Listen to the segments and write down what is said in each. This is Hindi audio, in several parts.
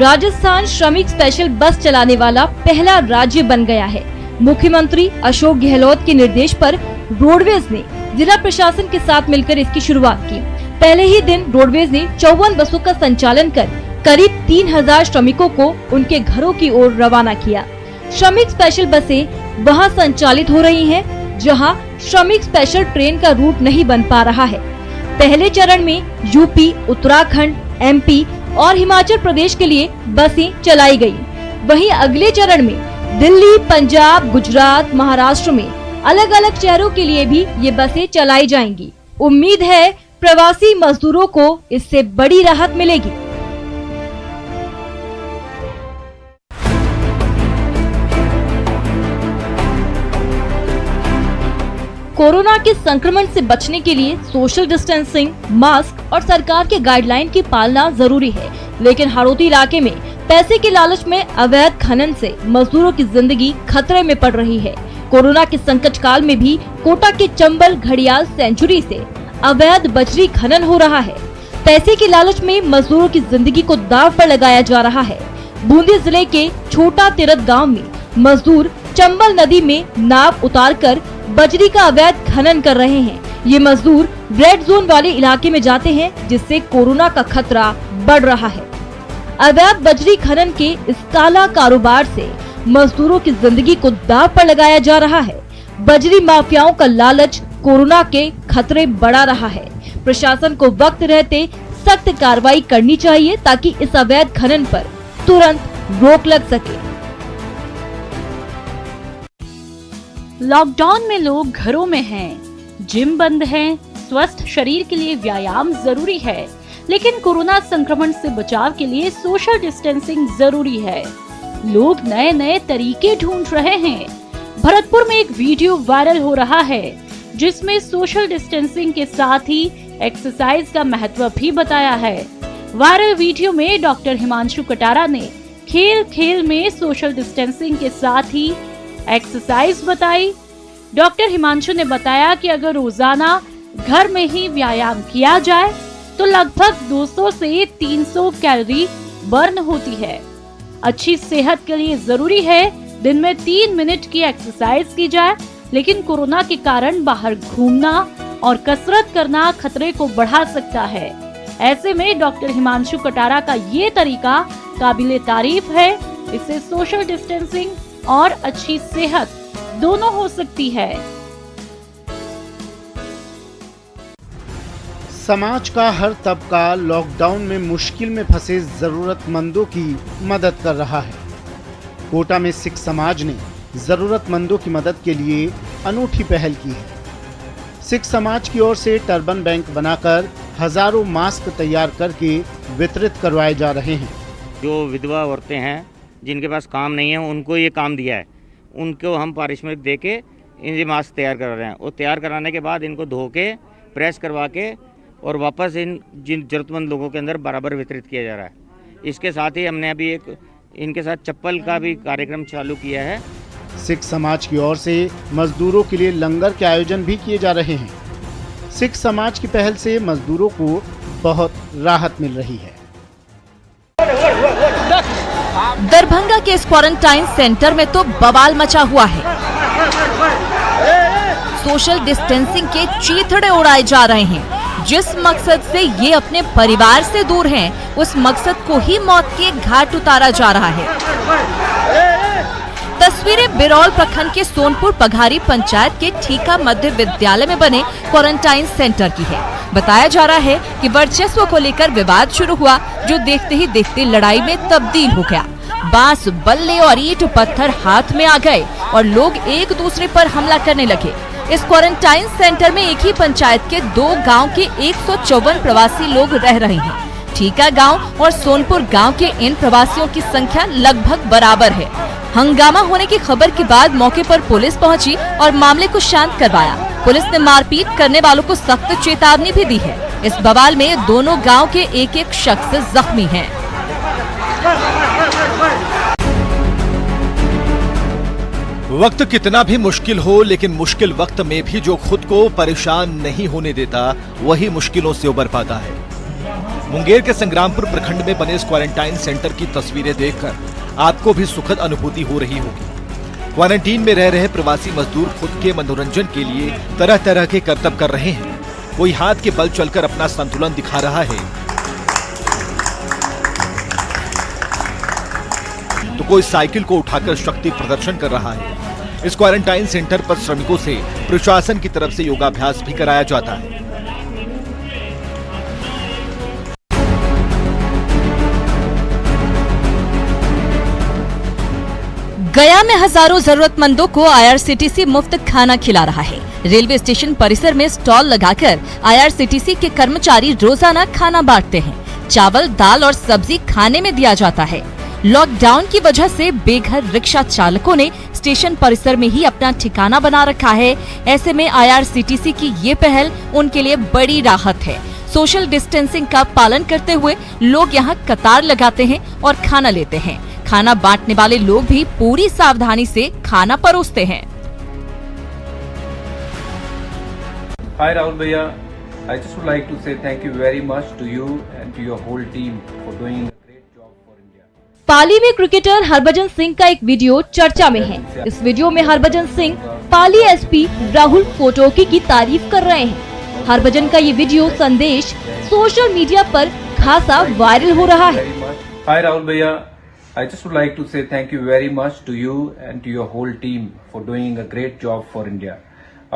राजस्थान श्रमिक स्पेशल बस चलाने वाला पहला राज्य बन गया है। मुख्यमंत्री अशोक गहलोत के निर्देश पर रोडवेज ने जिला प्रशासन के साथ मिलकर इसकी शुरुआत की। पहले ही दिन रोडवेज ने 54 बसों का संचालन कर करीब 3000 श्रमिकों को उनके घरों की ओर रवाना किया। श्रमिक स्पेशल बसें वहां संचालित हो रही हैं, जहां श्रमिक स्पेशल ट्रेन का रूट नहीं बन पा रहा है। पहले चरण में यूपी, उत्तराखंड, एमपी और हिमाचल प्रदेश के लिए बसें चलाई गयी। वहीं अगले चरण में दिल्ली, पंजाब, गुजरात, महाराष्ट्र में अलग अलग शहरों के लिए भी ये बसें चलाई जाएंगी। उम्मीद है प्रवासी मजदूरों को इससे बड़ी राहत मिलेगी। कोरोना के संक्रमण से बचने के लिए सोशल डिस्टेंसिंग, मास्क और सरकार के गाइडलाइन की पालना जरूरी है, लेकिन हाड़ौती इलाके में पैसे के लालच में अवैध खनन से मजदूरों की जिंदगी खतरे में पड़ रही है। कोरोना के संकट काल में भी कोटा के चंबल घड़ियाल सेंचुरी से अवैध बजरी खनन हो रहा है। पैसे के लालच में मजदूरों की जिंदगी को दांव पर लगाया जा रहा है। बूंदी जिले के छोटा तिरत गांव में मजदूर चंबल नदी में नाव उतारकर बजरी का अवैध खनन कर रहे हैं। ये मजदूर रेड जोन वाले इलाके में जाते हैं, जिससे कोरोना का खतरा बढ़ रहा है। अवैध बजरी खनन के इस काला कारोबार से मजदूरों की जिंदगी को दांव पर लगाया जा रहा है। बजरी माफियाओं का लालच कोरोना के खतरे बढ़ा रहा है। प्रशासन को वक्त रहते सख्त कार्रवाई करनी चाहिए, ताकि इस अवैध खनन पर तुरंत रोक लग सके। लॉकडाउन में लोग घरों में हैं, जिम बंद है, स्वस्थ शरीर के लिए व्यायाम जरूरी है, लेकिन कोरोना संक्रमण से बचाव के लिए सोशल डिस्टेंसिंग जरूरी है। लोग नए नए तरीके ढूंढ रहे हैं। भरतपुर में एक वीडियो वायरल हो रहा है, जिसमें सोशल डिस्टेंसिंग के साथ ही एक्सरसाइज का महत्व भी बताया है। वायरल वीडियो में डॉक्टर हिमांशु कटारा ने खेल खेल में सोशल डिस्टेंसिंग के साथ ही एक्सरसाइज बताई। डॉक्टर हिमांशु ने बताया कि अगर रोजाना घर में ही व्यायाम किया जाए तो लगभग 200 से 300 कैलोरी बर्न होती है। अच्छी सेहत के लिए जरूरी है दिन में 3 मिनट की एक्सरसाइज की जाए, लेकिन कोरोना के कारण बाहर घूमना और कसरत करना खतरे को बढ़ा सकता है। ऐसे में डॉक्टर हिमांशु कटारा का ये तरीका काबिले तारीफ है। इससे सोशल डिस्टेंसिंग और अच्छी सेहत दोनों हो सकती है। समाज का हर तबका लॉकडाउन में मुश्किल में फंसे जरूरतमंदों की मदद कर रहा है। कोटा में सिख समाज ने जरूरतमंदों की मदद के लिए अनूठी पहल की है। सिख समाज की ओर से टर्बन बैंक बनाकर हजारों मास्क तैयार करके वितरित करवाए जा रहे हैं। जो विधवा औरतें हैं, जिनके पास काम नहीं है, उनको ये काम दिया है। उनको हम पारिश्रमिक दे के इनके मास्क तैयार करा रहे हैं, और तैयार कराने के बाद इनको धो के प्रेस करवा के और वापस जिन जरूरतमंद लोगों के अंदर बराबर वितरित किया जा रहा है। इसके साथ ही हमने अभी एक इनके साथ चप्पल का भी कार्यक्रम चालू किया है। सिख समाज की ओर से मजदूरों के लिए लंगर के आयोजन भी किए जा रहे हैं। सिख समाज की पहल से मजदूरों को बहुत राहत मिल रही है। दरभंगा के इस क्वारंटाइन सेंटर में तो बवाल मचा हुआ है। सोशल डिस्टेंसिंग के चीथड़े उड़ाए जा रहे हैं। जिस मकसद से ये अपने परिवार से दूर हैं, उस मकसद को ही मौत के घाट उतारा जा रहा है। तस्वीरें बिरौल प्रखंड के सोनपुर पघारी पंचायत के ठीका मध्य विद्यालय में बने क्वारंटाइन सेंटर की है। बताया जा रहा है कि वर्चस्व को लेकर विवाद शुरू हुआ, जो देखते ही देखते लड़ाई में तब्दील हो गया। बांस, बल्ले और ईंट पत्थर हाथ में आ गए और लोग एक दूसरे पर हमला करने लगे। इस क्वारंटाइन सेंटर में एक ही पंचायत के 2 गांव के 154 प्रवासी लोग रह रहे हैं। ठीका गांव और सोनपुर गांव के इन प्रवासियों की संख्या लगभग बराबर है। हंगामा होने की खबर के बाद मौके पर पुलिस पहुंची और मामले को शांत करवाया। पुलिस ने मारपीट करने वालों को सख्त चेतावनी भी दी है। इस बवाल में दोनों गांव के एक शख्स जख्मी हैं। वक्त कितना भी मुश्किल हो, लेकिन मुश्किल वक्त में भी जो खुद को परेशान नहीं होने देता, वही मुश्किलों से उबर पाता है। मुंगेर के संग्रामपुर प्रखंड में बने इस क्वारंटाइन सेंटर की तस्वीरें देखकर आपको भी सुखद अनुभूति हो रही होगी। क्वारंटीन में रह रहे प्रवासी मजदूर खुद के मनोरंजन के लिए तरह तरह के करतब कर रहे हैं। कोई हाथ के बल चलकर अपना संतुलन दिखा रहा है, तो कोई साइकिल को उठाकर शक्ति प्रदर्शन कर रहा है। इस क्वारंटाइन सेंटर पर श्रमिकों से प्रशासन की तरफ से योगाभ्यास भी कराया जाता है। गया में हजारों जरूरतमंदों को आईआरसीटीसी मुफ्त खाना खिला रहा है। रेलवे स्टेशन परिसर में स्टॉल लगाकर आईआरसीटीसी के कर्मचारी रोजाना खाना बांटते हैं। चावल, दाल और सब्जी खाने में दिया जाता है। लॉकडाउन की वजह से बेघर रिक्शा चालकों ने स्टेशन परिसर में ही अपना ठिकाना बना रखा है। ऐसे में आईआरसीटीसी की ये पहल उनके लिए बड़ी राहत है। सोशल डिस्टेंसिंग का पालन करते हुए लोग यहाँ कतार लगाते हैं और खाना लेते हैं। खाना बांटने वाले लोग भी पूरी सावधानी से खाना परोसते हैं। Hi Rahul Bhaiya, I just would like to say thank you very much to you and to your whole team for doing a great job for India. पाली में क्रिकेटर हरभजन सिंह का एक वीडियो चर्चा में है। इस वीडियो में हरभजन सिंह पाली एसपी राहुल कोटोकी की तारीफ कर रहे हैं। हरभजन का ये वीडियो संदेश सोशल मीडिया पर खासा वायरल हो रहा है। Hi Rahul Bhaiya, I just would like to say thank you very much to you and to your whole team for doing a great job for India.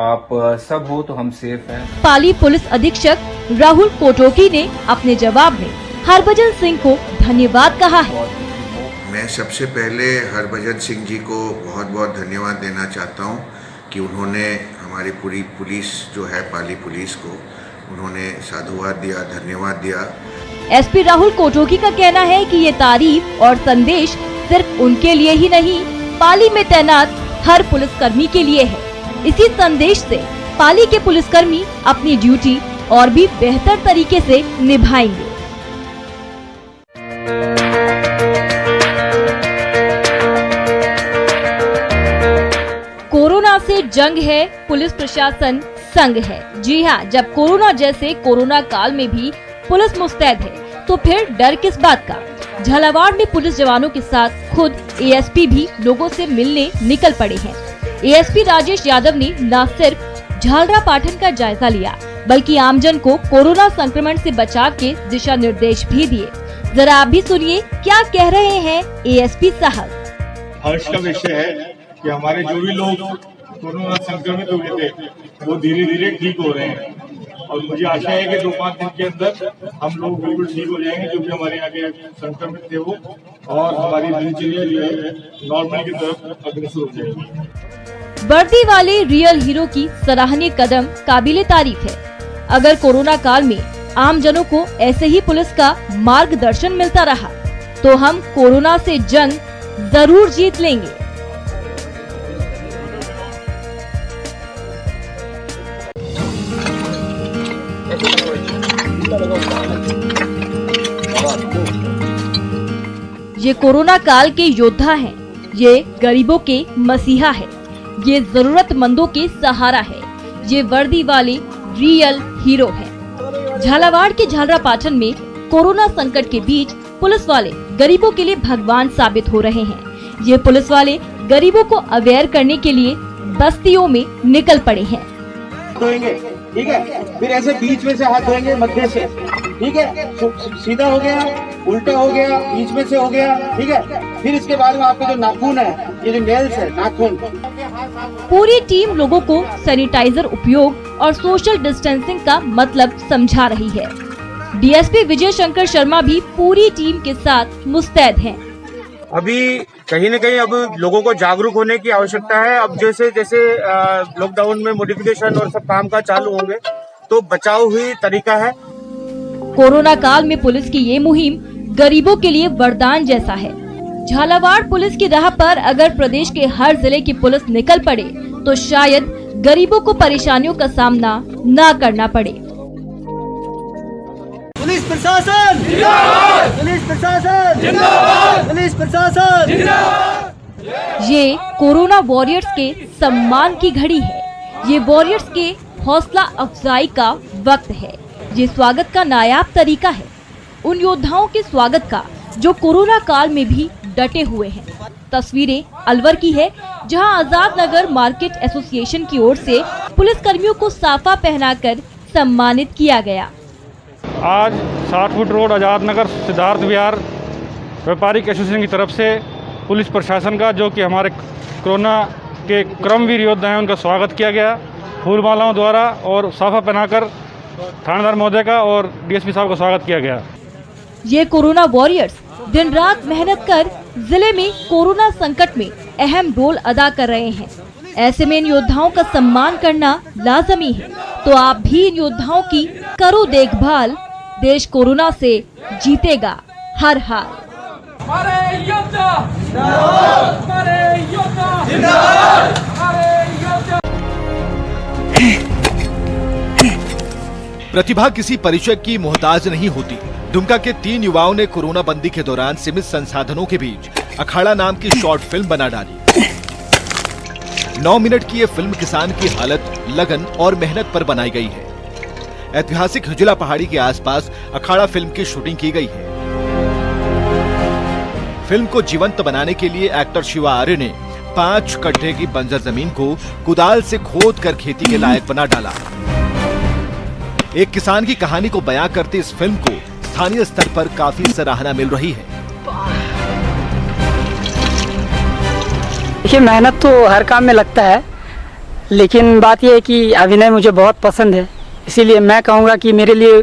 आप सब हो तो हम सेफ हैं। पाली पुलिस अधीक्षक राहुल कोटोकी ने अपने जवाब में हरभजन सिंह को धन्यवाद कहा है। मैं सबसे पहले हरभजन सिंह जी को बहुत बहुत धन्यवाद देना चाहता हूं कि उन्होंने हमारी पूरी पुलिस जो है पाली पुलिस को उन्होंने साधुवाद दिया, धन्यवाद दिया। एसपी राहुल कोटोकी का कहना है कि ये तारीफ और संदेश सिर्फ उनके लिए ही नहीं, पाली में तैनात हर पुलिसकर्मी के लिए है। इसी संदेश से पाली के पुलिसकर्मी अपनी ड्यूटी और भी बेहतर तरीके से निभाएंगे। कोरोना से जंग है, पुलिस प्रशासन संग है। जी हाँ, जब कोरोना जैसे कोरोना काल में भी पुलिस मुस्तैद है तो फिर डर किस बात का। झालावाड़ में पुलिस जवानों के साथ खुद एएसपी भी लोगों से मिलने निकल पड़े हैं। एएसपी राजेश यादव ने न सिर्फ झालरा पाटन का जायजा लिया बल्कि आमजन को कोरोना संक्रमण से बचाव के दिशा निर्देश भी दिए। जरा आप भी सुनिए क्या कह रहे हैं एएसपी साहब। हर्ष का विषय है कि हमारे जो भी लोग कोरोना संक्रमित हुए थे वो धीरे धीरे ठीक हो रहे हैं और मुझे आशा है कि 2-5 दिन के अंदर हम लोग बिल्कुल ठीक हो जाएंगे, जो भी हमारे यहाँ के संक्रमित थे वो, और हमारी दिनचर्या जो है नॉर्मल की तरफ अग्रसर हो जाएगी। वर्दी वाले रियल हीरो की सराहनीय कदम काबिले तारीफ है। अगर कोरोना काल में आम जनों को ऐसे ही पुलिस का मार्गदर्शन मिलता रहा तो हम कोरोना से जंग जरूर जीत लेंगे। ये कोरोना काल के योद्धा हैं, ये गरीबों के मसीहा है, ये जरूरतमंदों के सहारा है, ये वर्दी वाले रियल हीरो हैं। झालावाड़ के झालरा पाटन में कोरोना संकट के बीच पुलिस वाले गरीबों के लिए भगवान साबित हो रहे हैं। ये पुलिस वाले गरीबों को अवेयर करने के लिए बस्तियों में निकल पड़े हैं। ठीक है, फिर ऐसे बीच में से हाथ धोएंगे, मध्य से, ठीक है, सीधा हो गया, उल्टा हो गया, बीच में से हो गया, ठीक है। फिर इसके बाद में आपके जो नाखून है, ये जो नेल्स है, नाखून। पूरी टीम लोगों को सैनिटाइजर उपयोग और सोशल डिस्टेंसिंग का मतलब समझा रही है। डीएसपी विजय शंकर शर्मा भी पूरी टीम के साथ मुस्तैद हैं। अभी कहीं न कहीं अब लोगों को जागरूक होने की आवश्यकता है। अब जैसे जैसे लॉकडाउन में मॉडिफिकेशन और सब काम का चालू होंगे तो बचाव ही तरीका है। कोरोना काल में पुलिस की ये मुहिम गरीबों के लिए वरदान जैसा है। झालावाड़ पुलिस की राह पर अगर प्रदेश के हर जिले की पुलिस निकल पड़े तो शायद गरीबों को परेशानियों का सामना न करना पड़े। पुलिस प्रशासन जिंदाबाद, पुलिस प्रशासन जिंदाबाद, पुलिस प्रशासन जिंदाबाद। ये कोरोना वॉरियर्स के सम्मान की घड़ी है। ये वॉरियर्स के हौसला अफजाई का वक्त है। ये स्वागत का नायाब तरीका है। उन योद्धाओं के स्वागत का जो कोरोना काल में भी डटे हुए हैं। तस्वीरें अलवर की है, जहां आजाद नगर मार्केट एसोसिएशन की ओर से पुलिस कर्मियों को साफा पहनाकर सम्मानित किया गया। आज 60 फुट रोड आजाद नगर सिद्धार्थ विहार व्यापारिक एसोसिएशन की तरफ से पुलिस प्रशासन का, जो कि हमारे कोरोना के क्रमवीर योद्धा हैं, उनका स्वागत किया गया फूल मालाओं द्वारा और साफा पहनाकर थानेदार महोदय का और डीएसपी साहब का स्वागत किया गया। ये कोरोना वॉरियर्स दिन रात मेहनत कर जिले में कोरोना संकट में अहम रोल अदा कर रहे हैं। ऐसे में इन योद्धाओं का सम्मान करना लाजमी है। तो आप भी इन योद्धाओं की करो देखभाल। देश कोरोना से जीतेगा हर हाल। हमारे योद्धा जिंदाबाद, हमारे योद्धा जिंदाबाद, हमारे योद्धा। प्रतिभा किसी परिचय की मोहताज नहीं होती। दुमका के 3 युवाओं ने कोरोना बंदी के दौरान सीमित संसाधनों के बीच अखाड़ा नाम की शॉर्ट फिल्म बना डाली। 9 मिनट की ये फिल्म किसान की हालत, लगन और मेहनत पर बनाई गई है। ऐतिहासिक हिजला पहाड़ी के आसपास अखाड़ा फिल्म की शूटिंग की गई है। फिल्म को जीवंत बनाने के लिए एक्टर शिवा आर्य ने 5 कट्ठे की बंजर जमीन को कुदाल से खोद कर खेती के लायक बना डाला। एक किसान की कहानी को बयां करते इस फिल्म को स्थानीय स्तर पर काफी सराहना मिल रही है। देखिए, मेहनत तो हर काम में लगता है, लेकिन बात यह है कि अभिनय मुझे बहुत पसंद है, इसीलिए मैं कहूँगा कि मेरे लिए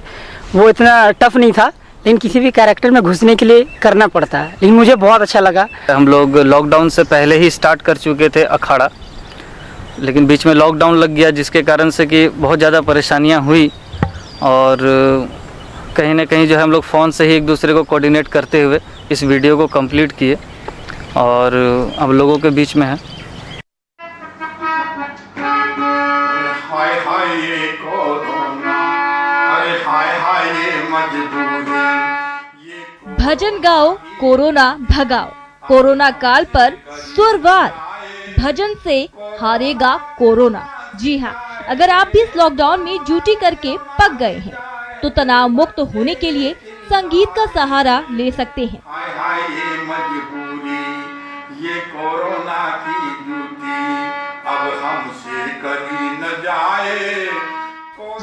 वो इतना टफ नहीं था, लेकिन किसी भी कैरेक्टर में घुसने के लिए करना पड़ता है, लेकिन मुझे बहुत अच्छा लगा। हम लोग लॉकडाउन से पहले ही स्टार्ट कर चुके थे अखाड़ा, लेकिन बीच में लॉकडाउन लग गया, जिसके कारण से कि बहुत ज़्यादा परेशानियाँ हुई और कहीं ना कहीं जो है हम लोग फ़ोन से ही एक दूसरे को कोऑर्डिनेट करते हुए इस वीडियो को कंप्लीट किए और अब लोगों के बीच में है। हाय हाय ये कोरोना, अरे हाय हाय ये मजबूरी। भजन गाओ, कोरोना भगाओ। कोरोना काल पर सुरवार, भजन से हारेगा कोरोना। जी हाँ, अगर आप भी इस लॉकडाउन में ड्यूटी करके पक गए हैं तो तनाव मुक्त होने के लिए संगीत का सहारा ले सकते हैं। हाय हाय ये मजबूरी, ये कोरोना की ड्यूटी अब हमसे कभी न जाए।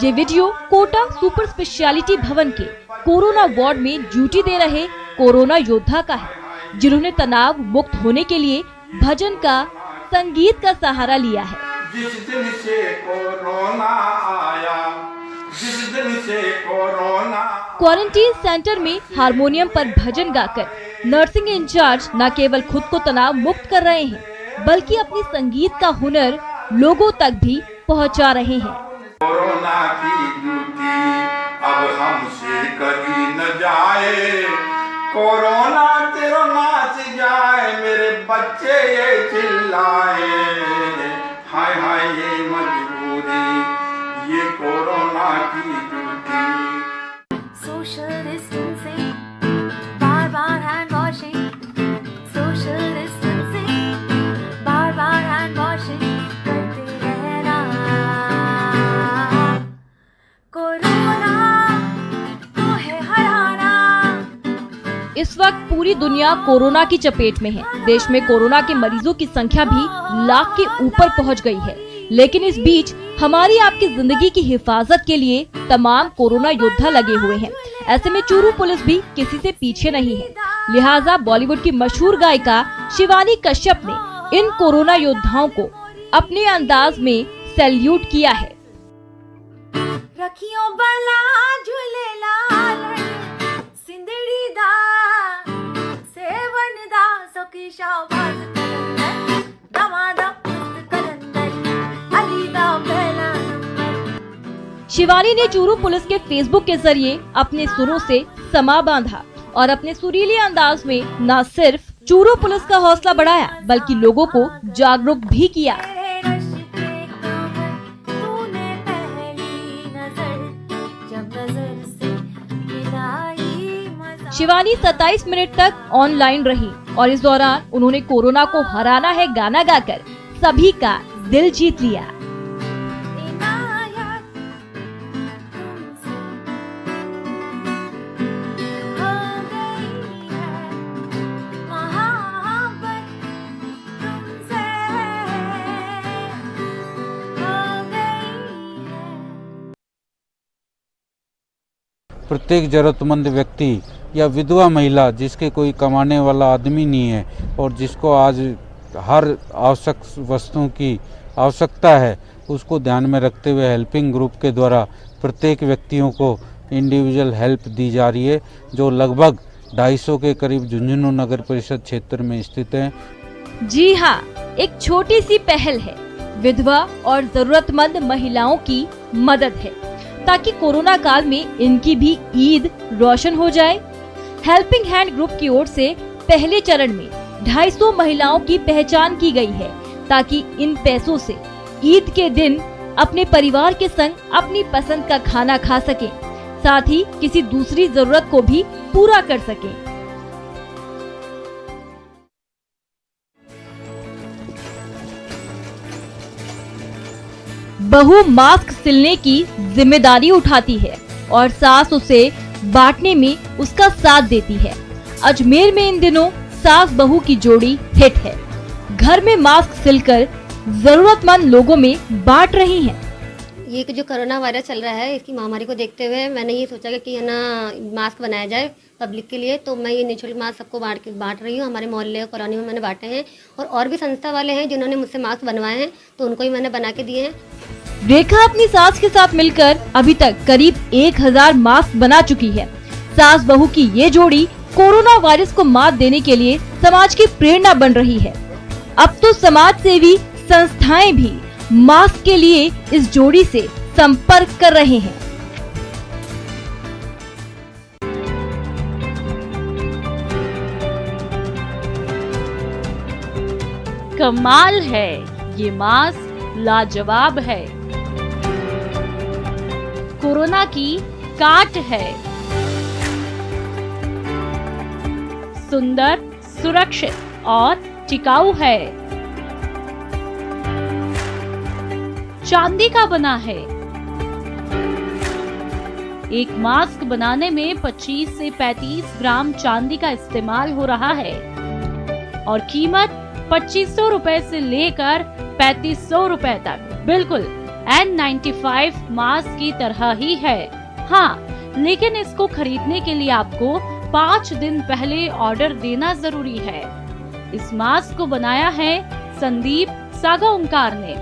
ये वीडियो कोटा सुपर स्पेशलिटी भवन के कोरोना वार्ड में ड्यूटी दे रहे कोरोना योद्धा का है, जिन्होंने तनाव मुक्त होने के लिए भजन का, संगीत का सहारा लिया है। जिस दिन से कोरोना आया, जिस दिन से कोरोना। क्वारंटीन सेंटर में हारमोनियम पर भजन गाकर नर्सिंग इंचार्ज न केवल खुद को तनाव मुक्त कर रहे हैं, बल्कि अपनी संगीत का हुनर लोगों तक भी पहुंचा रहे हैं। कोरोना की ड्यूटी अब हमसे कभी न जाए, कोरोना तेरा नाच जाए, मेरे बच्चे ये चिल्लाए। हाय हाय ये मजबूरी, ये कोरोना की ड्यूटी। सोशल डिस्टेंसिंग, बार बार हैंड वॉशिंग, सोशल डिस्टेंसिंग, बार बार हैंड वॉशिंग करते रहना। कोरोना को है हराना। इस वक्त पूरी दुनिया कोरोना की चपेट में है। देश में कोरोना के मरीजों की संख्या भी लाख के ऊपर पहुंच गई है, लेकिन इस बीच हमारी आपकी जिंदगी की हिफाजत के लिए तमाम कोरोना योद्धा लगे हुए हैं। ऐसे में चूरू पुलिस भी किसी से पीछे नहीं है। लिहाजा बॉलीवुड की मशहूर गायिका शिवानी कश्यप ने इन कोरोना योद्धाओं को अपने अंदाज में सैल्यूट किया है। रखियो बला झूलेलाल, सिंदड़ी दा सेवन दा सखी शाबाज कलंदर, दमादा कलंदर, अली दा पहला नंबर। शिवानी ने चूरू पुलिस के फेसबुक के जरिए अपने सुरों से समा बांधा और अपने सुरीले अंदाज में न सिर्फ चूरू पुलिस का हौसला बढ़ाया, बल्कि लोगों को जागरूक भी किया। शिवानी 27 मिनट तक ऑनलाइन रही और इस दौरान उन्होंने कोरोना को हराना है गाना गाकर सभी का दिल जीत लिया। प्रत्येक ज़रूरतमंद व्यक्ति या विधवा महिला जिसके कोई कमाने वाला आदमी नहीं है और जिसको आज हर आवश्यक वस्तुओं की आवश्यकता है, उसको ध्यान में रखते हुए हेल्पिंग ग्रुप के द्वारा प्रत्येक व्यक्तियों को इंडिविजुअल हेल्प दी जा रही है, जो लगभग 250 के करीब झुंझुनू नगर परिषद क्षेत्र में स्थित है। जी हाँ, एक छोटी सी पहल है, विधवा और जरूरतमंद महिलाओं की मदद है, ताकि कोरोना काल में इनकी भी ईद रोशन हो जाए। हेल्पिंग हैंड ग्रुप की ओर से पहले चरण में 250 महिलाओं की पहचान की गई है, ताकि इन पैसों से ईद के दिन अपने परिवार के संग अपनी पसंद का खाना खा सकें, साथ ही किसी दूसरी जरूरत को भी पूरा कर सकें। बहू मास्क सिलने की जिम्मेदारी उठाती है और सास उसे बांटने में उसका साथ देती है। अजमेर में इन दिनों सास बहू की जोड़ी हिट है। घर में मास्क सिलकर जरूरतमंद लोगों में बांट रही हैं। ये जो कोरोना वायरस चल रहा है, इसकी महामारी को देखते हुए मैंने ये सोचा कि है ना मास्क बनाया जाए पब्लिक के लिए, तो मैं ये निःशुल्क मास्क सबको बांट रही हूँ। हमारे मोहल्ले कॉलोनी में मैंने बांटे हैं और भी संस्था वाले हैं जिन्होंने मुझसे मास्क बनवाए हैं, तो उनको ही मैंने बना के दिए हैं। रेखा अपनी सास के साथ मिलकर अभी तक करीब 1000 मास्क बना चुकी है। सास बहू की ये जोड़ी कोरोना वायरस को मात देने के लिए समाज की प्रेरणा बन रही है। अब तो समाज सेवी संस्थाएं भी मास्क के लिए इस जोड़ी से संपर्क कर रहे हैं। कमाल है, ये मास्क लाजवाब है। कोरोना की काट है। सुंदर, सुरक्षित और टिकाऊ है। चांदी का बना है। एक मास्क बनाने में 25 से 35 ग्राम चांदी का इस्तेमाल हो रहा है और कीमत 2500 रुपए से लेकर 3500 रुपए तक बिल्कुल N95 मास्क की तरह ही है। हाँ, लेकिन इसको खरीदने के लिए आपको 5 दिन पहले ऑर्डर देना जरूरी है। इस मास्क को बनाया है संदीप सागा ओंकार ने।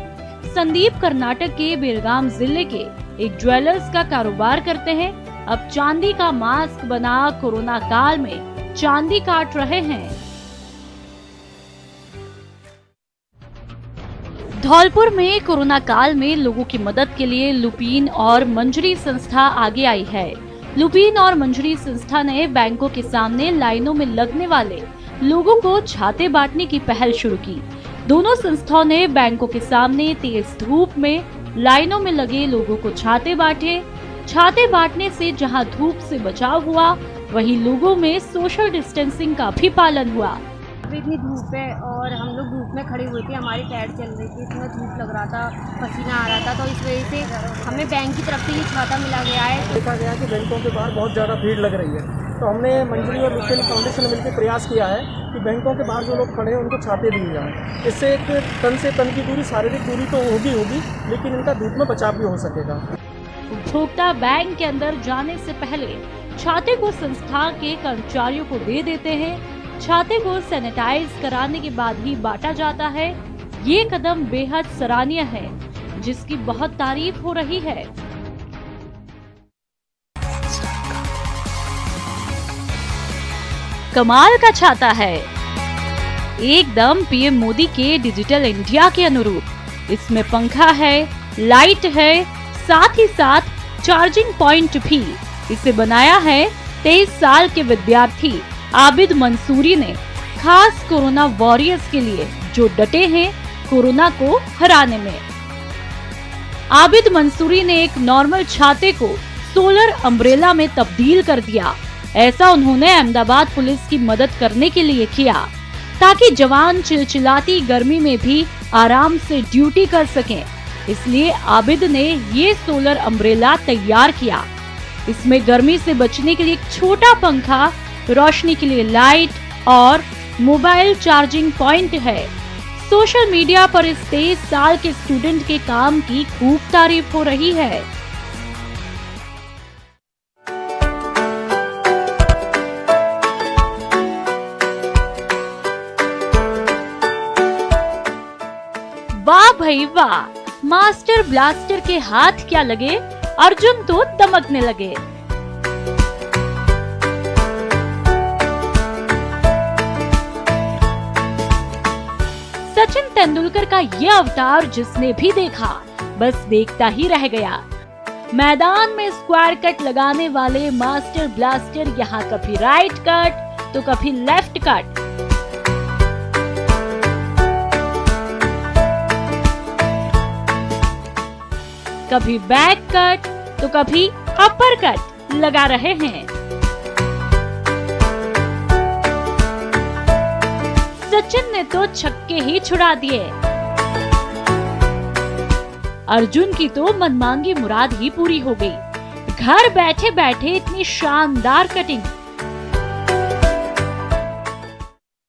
संदीप कर्नाटक के बेलगाम जिले के एक ज्वेलर्स का कारोबार करते हैं। अब चांदी का मास्क बना कोरोना काल में चांदी काट रहे हैं। धौलपुर में कोरोना काल में लोगों की मदद के लिए लुपीन और मंजरी संस्था आगे आई है। लुपीन और मंजरी संस्था ने बैंकों के सामने लाइनों में लगने वाले लोगों को छाते बांटने की पहल शुरू की। दोनों संस्थाओं ने बैंकों के सामने तेज धूप में लाइनों में लगे लोगों को छाते बांटे। छाते बांटने से जहां धूप से बचाव हुआ, वहीं लोगों में सोशल डिस्टेंसिंग का भी पालन हुआ। इतनी धूप है और हम लोग धूप में खड़े हुए थे, हमारी टायर चल रही थी, इतना धूप लग रहा था, पसीना आ रहा था, तो इस वजह से हमें बैंक की तरफ से ये छाता मिला गया है। देखा गया कि बैंकों के बाहर बहुत ज़्यादा भीड़ लग रही है, तो हमने मंजरी और लुपीन फाउंडेशन मिलकर प्रयास किया है कि बैंकों के बाहर जो लोग खड़े हैं उनको छाते दिए जाएँ। इससे एक तन से तन की दूरी, शारीरिक दूरी तो होगी, लेकिन इनका धूप में बचाव भी हो सकेगा। उपभोक्ता बैंक के अंदर जाने से पहले छाते को संस्था के कर्मचारियों को दे देते हैं। छाते को सैनिटाइज कराने के बाद ही बांटा जाता है। ये कदम बेहद सराहनीय है, जिसकी बहुत तारीफ हो रही है। कमाल का छाता है, एकदम पीएम मोदी के डिजिटल इंडिया के अनुरूप। इसमें पंखा है, लाइट है, साथ ही साथ चार्जिंग पॉइंट भी। इसे बनाया है 23 साल के विद्यार्थी आबिद मंसूरी ने, खास कोरोना वॉरियर्स के लिए जो डटे हैं कोरोना को हराने में। आबिद मंसूरी ने एक नॉर्मल छाते को सोलर अम्ब्रेला में तब्दील कर दिया। ऐसा उन्होंने अहमदाबाद पुलिस की मदद करने के लिए किया, ताकि जवान चिलचिलाती गर्मी में भी आराम से ड्यूटी कर सकें। इसलिए आबिद ने ये सोलर अम्ब्रेला तैयार किया। इसमें गर्मी से बचने के लिए एक छोटा पंखा, रोशनी के लिए लाइट और मोबाइल चार्जिंग पॉइंट है। सोशल मीडिया पर इस 23 साल के स्टूडेंट के काम की खूब तारीफ हो रही है। भाई वाह, मास्टर ब्लास्टर के हाथ क्या लगे, अर्जुन तो दमकने लगे। सचिन तेंदुलकर का ये अवतार जिसने भी देखा बस देखता ही रह गया। मैदान में स्क्वायर कट लगाने वाले मास्टर ब्लास्टर यहाँ कभी राइट कट तो कभी लेफ्ट कट, कभी बैक कट तो कभी अपर कट लगा रहे हैं। सचिन ने तो छक्के ही छुड़ा दिए। अर्जुन की तो मनमांगी मुराद ही पूरी हो गई। घर बैठे बैठे इतनी शानदार कटिंग